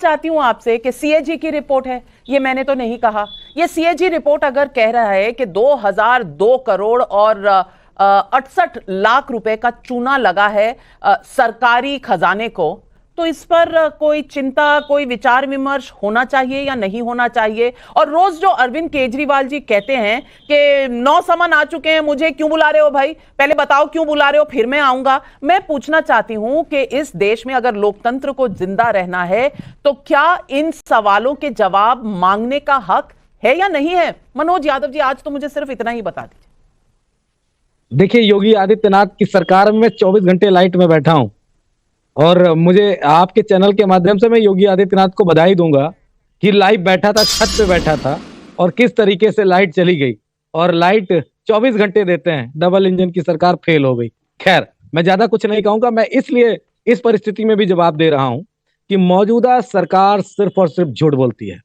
चाहती हूं आपसे कि सीएजी की रिपोर्ट है, ये मैंने तो नहीं कहा। ये सीएजी रिपोर्ट अगर कह रहा है कि 2002 करोड़ और 68 लाख रुपए का चूना लगा है सरकारी खजाने को, तो इस पर कोई चिंता, कोई विचार विमर्श होना चाहिए या नहीं होना चाहिए? और रोज जो अरविंद केजरीवाल जी कहते हैं कि 9 समन आ चुके हैं, मुझे क्यों बुला रहे हो भाई, पहले बताओ क्यों बुला रहे हो, फिर मैं आऊंगा। मैं पूछना चाहती हूं कि इस देश में अगर लोकतंत्र को जिंदा रहना है तो क्या इन सवालों के जवाब मांगने का हक है या नहीं है? मनोज यादव जी, आज तो मुझे सिर्फ इतना ही बता दीजिए। देखिए, योगी आदित्यनाथ की सरकार में 24 घंटे लाइट में बैठा हूं और मुझे आपके चैनल के माध्यम से मैं योगी आदित्यनाथ को बधाई दूंगा कि लाइव बैठा था, छत पे बैठा था और किस तरीके से लाइट चली गई। और लाइट 24 घंटे देते हैं, डबल इंजन की सरकार फेल हो गई। खैर, मैं ज्यादा कुछ नहीं कहूंगा। मैं इसलिए इस परिस्थिति में भी जवाब दे रहा हूं कि मौजूदा सरकार सिर्फ और सिर्फ झूठ बोलती है।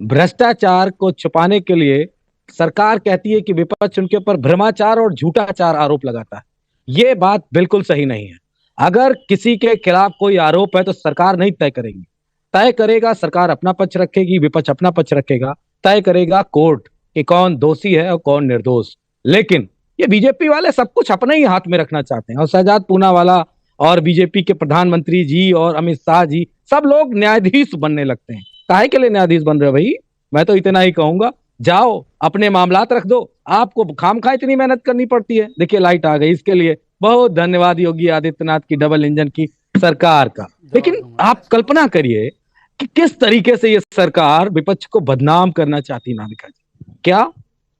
भ्रष्टाचार को छुपाने के लिए सरकार कहती है कि विपक्ष उनके ऊपर भ्रमाचार और झूठाचार आरोप लगाता है। ये बात बिल्कुल सही नहीं है। अगर किसी के खिलाफ कोई आरोप है तो सरकार नहीं तय करेगी, तय करेगा सरकार अपना पक्ष रखेगी, विपक्ष अपना पक्ष रखेगा, तय करेगा कोर्ट कि कौन दोषी है और कौन निर्दोष। लेकिन ये बीजेपी वाले सब कुछ अपने ही हाथ में रखना चाहते हैं और शहजाद पूनावाला और बीजेपी के प्रधानमंत्री जी और अमित शाह जी सब लोग न्यायाधीश बनने लगते हैं। काहे के लिए न्यायाधीश बन रहे हो भाई? मैं तो इतना ही कहूंगा, जाओ अपने मामलात रख दो, आपको खामखा इतनी मेहनत करनी पड़ती है। देखिए, लाइट आ गई, इसके लिए बहुत धन्यवाद योगी आदित्यनाथ की डबल इंजन की सरकार का। लेकिन आप कल्पना करिए कि किस तरीके से ये सरकार विपक्ष को बदनाम करना चाहती। नामिका जी, क्या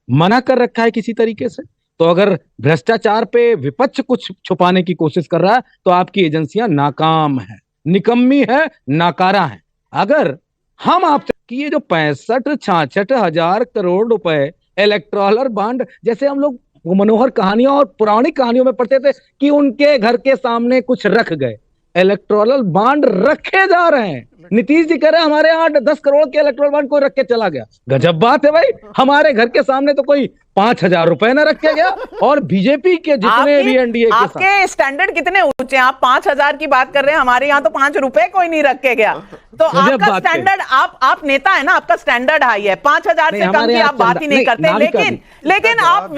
मना कर रखा है किसी तरीके से? तो अगर भ्रष्टाचार पे विपक्ष कुछ छुपाने की कोशिश कर रहा है तो आपकी एजेंसियां नाकाम है, निकम्मी है, नाकारा है। अगर हम आपसे कि ये जो 65-66 हजार करोड़ रुपए इलेक्टोरल बॉन्ड, जैसे हम लोग मनोहर कहानियों और पौराणिक कहानियों में पढ़ते थे कि उनके घर के सामने कुछ रख गए, इलेक्टोरल बॉन्ड रखे जा रहे हैं। नीतीश जी कह रहे हैं हमारे यहाँ 10 करोड़ के इलेक्टोरल बॉन्ड कोई रख के चला गया। गजब बात है भाई, हमारे घर के सामने तो कोई 5,000 रुपए ना रखे गया। और बीजेपी के जितने भी एनडीए के आपके स्टैंडर्ड कितने ऊंचे हैं? आप 5,000 की बात कर रहे हैं, हमारे यहाँ तो 5 रुपए कोई नहीं रखे गया। तो आपका स्टैंडर्ड, आप नेता है ना, आपका स्टैंडर्ड हाई है। 5,000 से कम की आप बात ही नहीं करते। लेकिन आप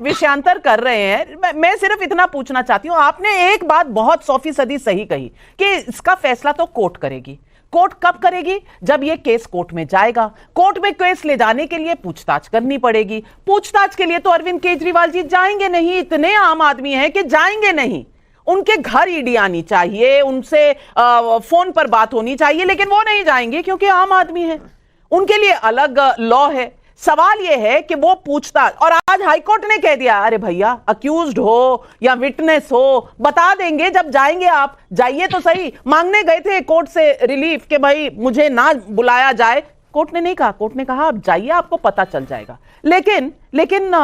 विषयांतर कर रहे हैं। मैं सिर्फ इतना पूछना चाहती हूँ, आपने एक बात बहुत 100% सही कही कि इसका फैसला तो कोर्ट करेगी। कोर्ट कब करेगी? जब ये केस कोर्ट में जाएगा। कोर्ट में केस ले जाने के लिए पूछताछ करनी पड़ेगी। पूछताछ के लिए तो अरविंद केजरीवाल जी जाएंगे नहीं, इतने आम आदमी हैं कि जाएंगे नहीं। उनके घर ईडी आनी चाहिए, उनसे फोन पर बात होनी चाहिए, लेकिन वो नहीं जाएंगे क्योंकि आम आदमी है। उनके लिए अलग लॉ है। सवाल यह है कि वो पूछताछ, और आज हाईकोर्ट ने कह दिया अरे भैया अक्यूज्ड हो या विटनेस हो बता देंगे जब जाएंगे। आप जाइए तो सही। मांगने गए थे कोर्ट से रिलीफ कि भाई मुझे ना बुलाया जाए, कोर्ट ने नहीं कहा। कोर्ट ने कहा आप जाइए, आपको पता चल जाएगा। लेकिन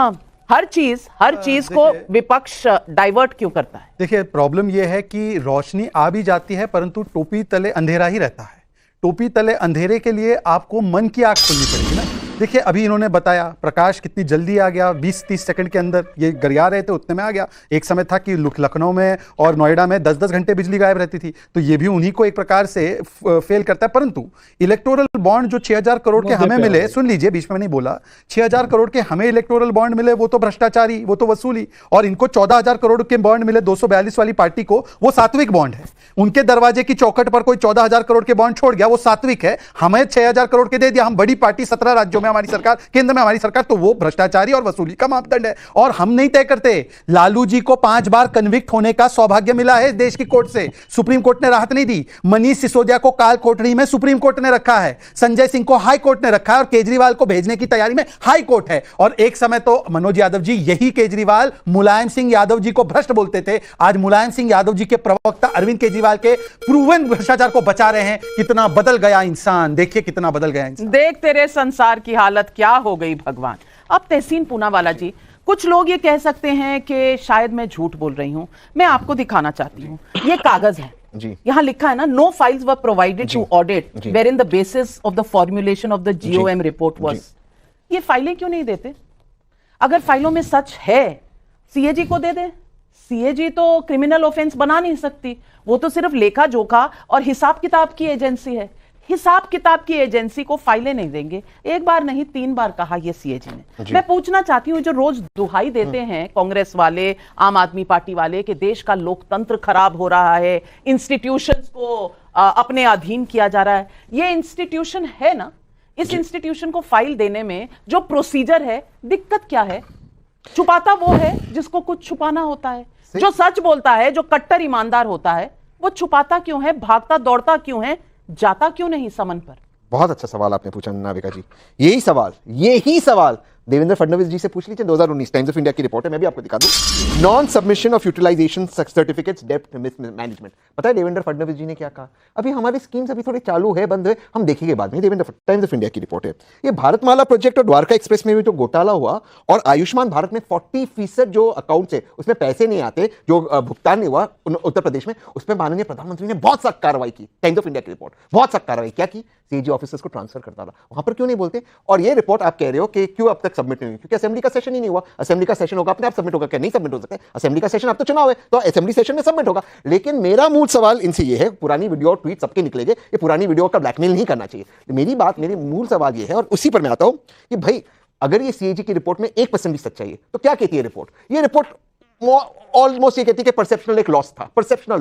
हर चीज को विपक्ष डाइवर्ट क्यों करता है? देखिए, प्रॉब्लम यह है कि रोशनी आ भी जाती है परंतु टोपी तले अंधेरा ही रहता है। टोपी तले अंधेरे के लिए आपको मन की आंख खोलनी पड़ेगी ना। देखिए, अभी इन्होंने बताया प्रकाश कितनी जल्दी आ गया, 20-30 सेकंड के अंदर ये गरिया रहे थे उतने में आ गया। एक समय था कि लखनऊ में और नोएडा में 10-10 घंटे बिजली गायब रहती थी, तो ये भी उन्हीं को एक प्रकार से फेल करता है। परंतु इलेक्टोरल बॉन्ड जो 6,000 करोड़ के हमें मिले, सुन लीजिए, बीच में नहीं बोला, 6,000 करोड़ के हमें इलेक्टोरल बॉन्ड मिले, वो तो भ्रष्टाचारी, वो तो वसूली। और इनको 14,000 करोड़ के बॉन्ड मिले 242 वाली पार्टी को, वो सात्विक बॉन्ड है। उनके दरवाजे की चौखट पर कोई 14,000 करोड़ के बॉन्ड छोड़ गया, वो सात्विक है। हमें 6,000 करोड़ के दे दिया, हम बड़ी पार्टी, 17 राज्यों में हमारी सरकार, केंद्र में हमारी सरकार, तो वो भ्रष्टाचारी और वसूली का मापदंड है। और हम नहीं तय करते। लालू जी को 5 बार कन्विक्ट होने का सौभाग्य मिला है देश की कोर्ट से, सुप्रीम कोर्ट ने राहत नहीं दी। मनीष सिसोदिया को काल कोठरी में सुप्रीम कोर्ट ने रखा है, संजय सिंह को हाई कोर्ट ने रखा है और केजरीवाल को भेजने की तैयारी में हाई कोर्ट है। और एक समय तो मनोज यादव जी, यही केजरीवाल मुलायम सिंह यादव जी को भ्रष्ट बोलते थे। आज मुलायम सिंह यादव जी के प्रवक्ता अरविंद केजरीवाल के प्रूवन भ्रष्टाचार को बचा रहे हैं। कितना बदल गया इंसान, देखिए कितना बदल गया इंसान। देख तेरे संसार की हालत क्या हो गई भगवान। अब तहसीन पूनावाला जी, कुछ लोग ये कह सकते हैं कि शायद मैं झूठ बोल रही हूं। मैं आपको दिखाना चाहती हूं, ये कागज है जी, यहां लिखा है ना, no files were provided to audit were in the basis of the formulation of the GOM report was. ये फाइलें क्यों नहीं देते? अगर फाइलों में सच है, CAG को दे दे। CAG तो क्रिमिनल ऑफेंस बना नहीं सकती, वो तो सिर्फ लेखा जोखा और हिसाब किताब की एजेंसी है। हिसाब किताब की एजेंसी को फाइलें नहीं देंगे। एक बार नहीं 3 बार कहा ये सीएजी ने। मैं पूछना चाहती हूँ, जो रोज दुहाई देते हैं कांग्रेस वाले, आम आदमी पार्टी वाले कि देश का लोकतंत्र खराब हो रहा है, इंस्टीट्यूशंस को अपने अधीन किया जा रहा है, ये इंस्टीट्यूशन है ना, इस इंस्टीट्यूशन को फाइल देने में जो प्रोसीजर है, दिक्कत क्या है? छुपाता वो है जिसको कुछ छुपाना होता है, जो सच बोलता है, जो कट्टर ईमानदार होता है, वो छुपाता क्यों है, भागता दौड़ता क्यों है, जाता क्यों नहीं समन पर? बहुत अच्छा सवाल आपने पूछा नाविका जी। यही सवाल देवेंद्र फडणवीस जी से पूछ लीजिए। 2019 टाइम्स ऑफ इंडिया की रिपोर्ट है, मैं भी आपको दिखा दूं। Non submission of utilization certificates depth mismanagement. पता है देवेंद्र फडणवीस जी ने क्या कहा? अभी हमारी स्कीम्स अभी थोड़ी चालू है, बंद है, हम देखेंगे बाद में। देवेंद्र टाइम्स ऑफ इंडिया की रिपोर्ट है। ये भारतमाला प्रोजेक्ट और द्वारका एक्सप्रेस में भी जो घोटाला हुआ और आयुष्मान भारत में 40% जो अकाउंट से उसमें पैसे नहीं आते, जो भुगतान नहीं हुआ उत्तर प्रदेश में, उसमें माननीय प्रधानमंत्री ने बहुत सख्त कार्रवाई की। टाइम्स ऑफ इंडिया की रिपोर्ट, बहुत सख्त कार्रवाई क्या की? सीएजी ऑफिसर्स को ट्रांसफर करता रहा। वहां पर क्यों नहीं बोलते? और ये रिपोर्ट आप कह रहे हो कि क्यों अब तक सबमिट नहीं हुई? क्योंकि असेंबली का सेशन ही नहीं हुआ। असेंबली का सेशन होगा अपने आप सबमिट होगा, क्या नहीं सबमिट हो सकता है? असेंबली का सेशन, अब तो चुनाव है तो असेंबली सेशन में सबमिट होगा। लेकिन मेरा मूल सवाल इनसे ये है, पुरानी वीडियो और ट्वीट सबके निकलेंगे, ये पुरानी वीडियो का ब्लैकमेल नहीं करना चाहिए। मेरी मूल सवाल ये है, और उसी पर मैं आता हूं कि भाई अगर ये सीएजी की रिपोर्ट में 1% भी सच्चाई है तो क्या कहती है रिपोर्ट? ये रिपोर्ट ऑलमोस्ट ये कहती है कि परसेप्शनल एक लॉस था, परसेप्शनल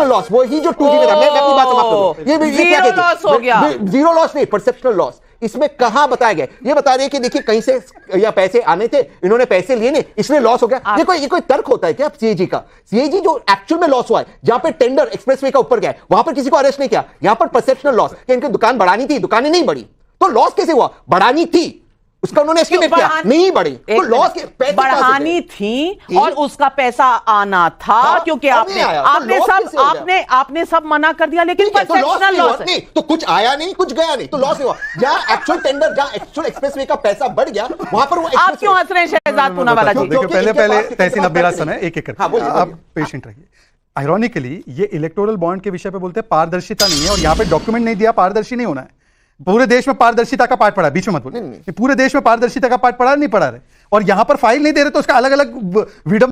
लॉस, वो ही जो 2G में था। मैं अपनी बात समाप्त करूं। ये क्या कहती है? हो गया, जीरो लॉस नहीं, परसेप्शनल लॉस। इसमें कहां बताया गया? ये बता रहे हैं कि देखिए कहीं से या पैसे आने थे, इन्होंने पैसे लिए नहीं, इसलिए लॉस हो गया। ये कोई तर्क होता है क्या सीएजी का? सीएजी जो एक्चुअल में लॉस हुआ है, जहां पे टेंडर एक्सप्रेसवे का ऊपर गया, वहां पर किसी को अरेस्ट नहीं किया। यहां पर परसेप्शनल लॉस कि इनकी दुकान बढ़ानी थी, दुकानें नहीं बढ़ी, तो लॉस कैसे हुआ? बढ़ानी थी, उसका उन्होंने एस्टिमेट किया, नहीं बढ़ी, तो लॉस के पैसे बढ़ानी थी और उसका पैसा आना था, क्योंकि आपने सब मना कर दिया। लेकिन परसेप्शनल लॉस नहीं, तो कुछ आया नहीं, कुछ गया नहीं, तो लॉस हुआ। जहां एक्चुअल टेंडर, जहां एक्चुअल एक्सप्रेसवे का पैसा बढ़ गया, वहां पर वो आप क्यों हंस रहे हैं शहजाद पूनावाला जी? पहले तहसीन, अब मेरा समय एक करके आप पेशेंट रहिए। आयरॉनिकली ये इलेक्टोरल बॉन्ड के विषय पे बोलते हैं पारदर्शिता नहीं है, और यहाँ पे डॉक्यूमेंट नहीं दिया, पारदर्शी नहीं होना है। पूरे देश में पारदर्शिता का पाठ पढ़ा, बीच में मत बोलिए। पूरे देश में पारदर्शिता का पाठ पढ़ा नहीं पढ़ा रहे, और यहां पर फाइल नहीं दे रहे, तो उसका अलग अलग विडम